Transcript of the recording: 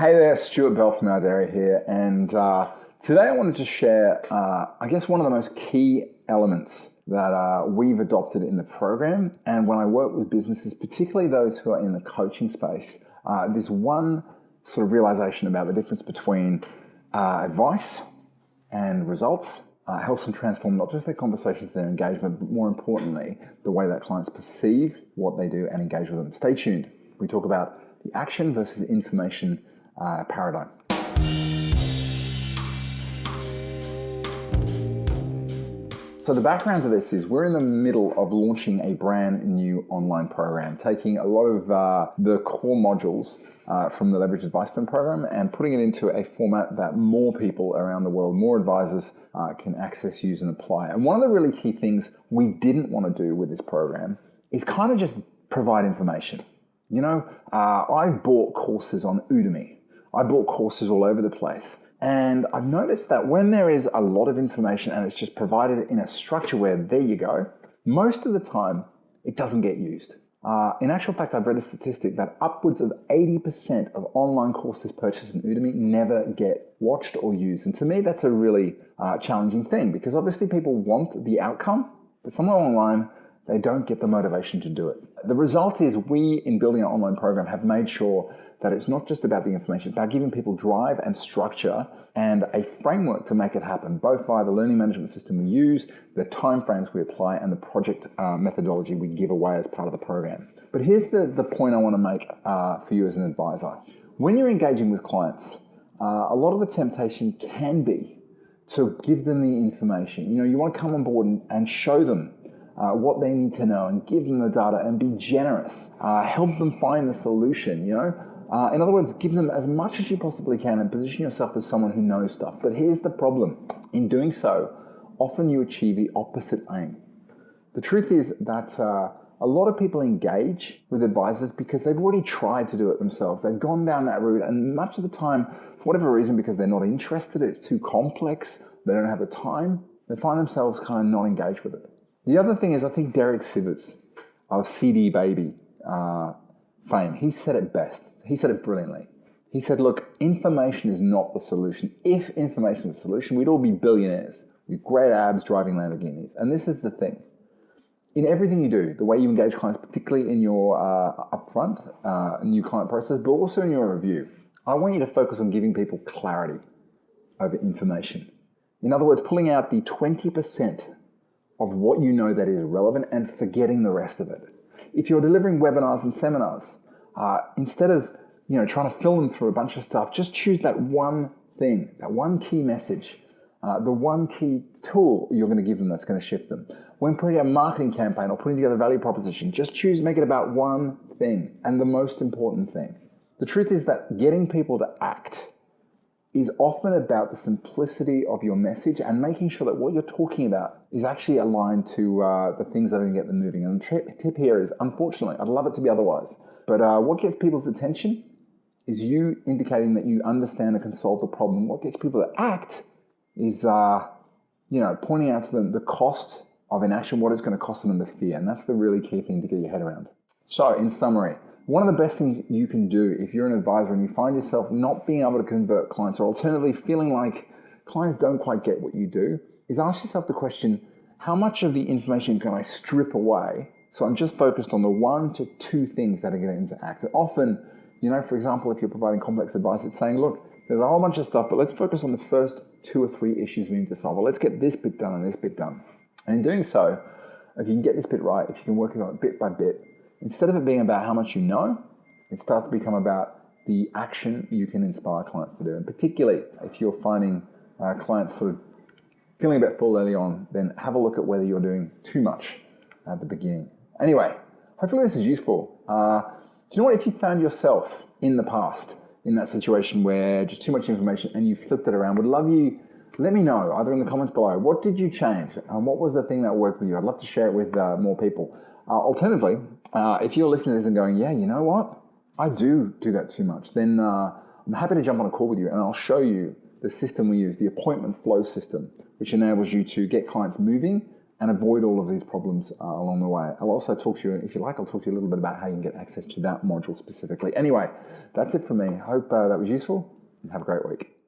Hey there, Stuart Bell from Ardera here, and today I wanted to share, I guess, one of the most key elements that we've adopted in the program. And when I work with businesses, particularly those who are in the coaching space, there's one sort of realization about the difference between advice and results. Helps them transform not just their conversations, their engagement, but more importantly, the way that clients perceive what they do and engage with them. Stay tuned. We talk about the action versus information paradigm. So the background to this is we're in the middle of launching a brand new online program, taking a lot of the core modules from the Leverage Advice Firm program and putting it into a format that more people around the world, more advisors can access, use, and apply. And one of the really key things we didn't want to do with this program is kind of just provide information. You know, I bought courses on Udemy. I bought courses all over the place. And I've noticed that when there is a lot of information and it's just provided in a structure where, there you go, most of the time it doesn't get used. In actual fact, I've read a statistic that upwards of 80% of online courses purchased on Udemy never get watched or used. And to me, that's a really challenging thing because obviously people want the outcome, but somewhere online, they don't get the motivation to do it. The result is we, in building our online program, have made sure that it's not just about the information, it's about giving people drive and structure and a framework to make it happen, both via the learning management system we use, the timeframes we apply, and the project methodology we give away as part of the program. But here's the point I want to make for you as an advisor. When you're engaging with clients, a lot of the temptation can be to give them the information. You know, you want to come on board and show them what they need to know and give them the data and be generous. Help them find the solution, you know. In other words, give them as much as you possibly can and position yourself as someone who knows stuff. But here's the problem. In doing so, often you achieve the opposite aim. The truth is that a lot of people engage with advisors because they've already tried to do it themselves. They've gone down that route, and much of the time, for whatever reason, because they're not interested, it's too complex, they don't have the time, they find themselves kind of not engaged with it. The other thing is, I think Derek Sivers of CD Baby fame, he said it best. He said it brilliantly. He said, look, information is not the solution. If information was the solution, we'd all be billionaires with great abs driving Lamborghinis. And this is the thing. In everything you do, the way you engage clients, particularly in your upfront new client process, but also in your review, I want you to focus on giving people clarity over information. In other words, pulling out the 20% of what you know that is relevant and forgetting the rest of it. If you're delivering webinars and seminars, instead of trying to fill them through a bunch of stuff, just choose that one thing, that one key message, the one key tool you're going to give them that's going to shift them. When putting a marketing campaign or putting together a value proposition, just make it about one thing and the most important thing. The truth is that getting people to act is often about the simplicity of your message and making sure that what you're talking about is actually aligned to the things that are going to get them moving. And the tip here is, unfortunately, I'd love it to be otherwise, but what gets people's attention is you indicating that you understand and can solve the problem. What gets people to act is pointing out to them the cost of inaction, what it's going to cost them, and the fear. And that's the really key thing to get your head around. So in summary, one of the best things you can do if you're an advisor and you find yourself not being able to convert clients, or alternatively feeling like clients don't quite get what you do, is ask yourself the question, how much of the information can I strip away so I'm just focused on the 1 to 2 things that are getting them to act? And often, for example, if you're providing complex advice, it's saying, look, there's a whole bunch of stuff, but let's focus on the first 2 or 3 issues we need to solve. Well, let's get this bit done and this bit done. And in doing so, if you can get this bit right, if you can work it on it bit by bit, instead of it being about how much you know, it starts to become about the action you can inspire clients to do. And particularly if you're finding clients sort of feeling a bit full early on, then have a look at whether you're doing too much at the beginning. Anyway, hopefully this is useful. Do you know what? If you found yourself in the past in that situation where just too much information and you flipped it around, would love you, let me know either in the comments below. What did you change? What was the thing that worked with you? I'd love to share it with more people. Alternatively, if you're listening to this and going, yeah, you know what? I do that too much, then I'm happy to jump on a call with you and I'll show you the system we use, the appointment flow system, which enables you to get clients moving and avoid all of these problems along the way. I'll also talk to you, if you like, I'll talk to you a little bit about how you can get access to that module specifically. Anyway, that's it from me. Hope that was useful, and have a great week.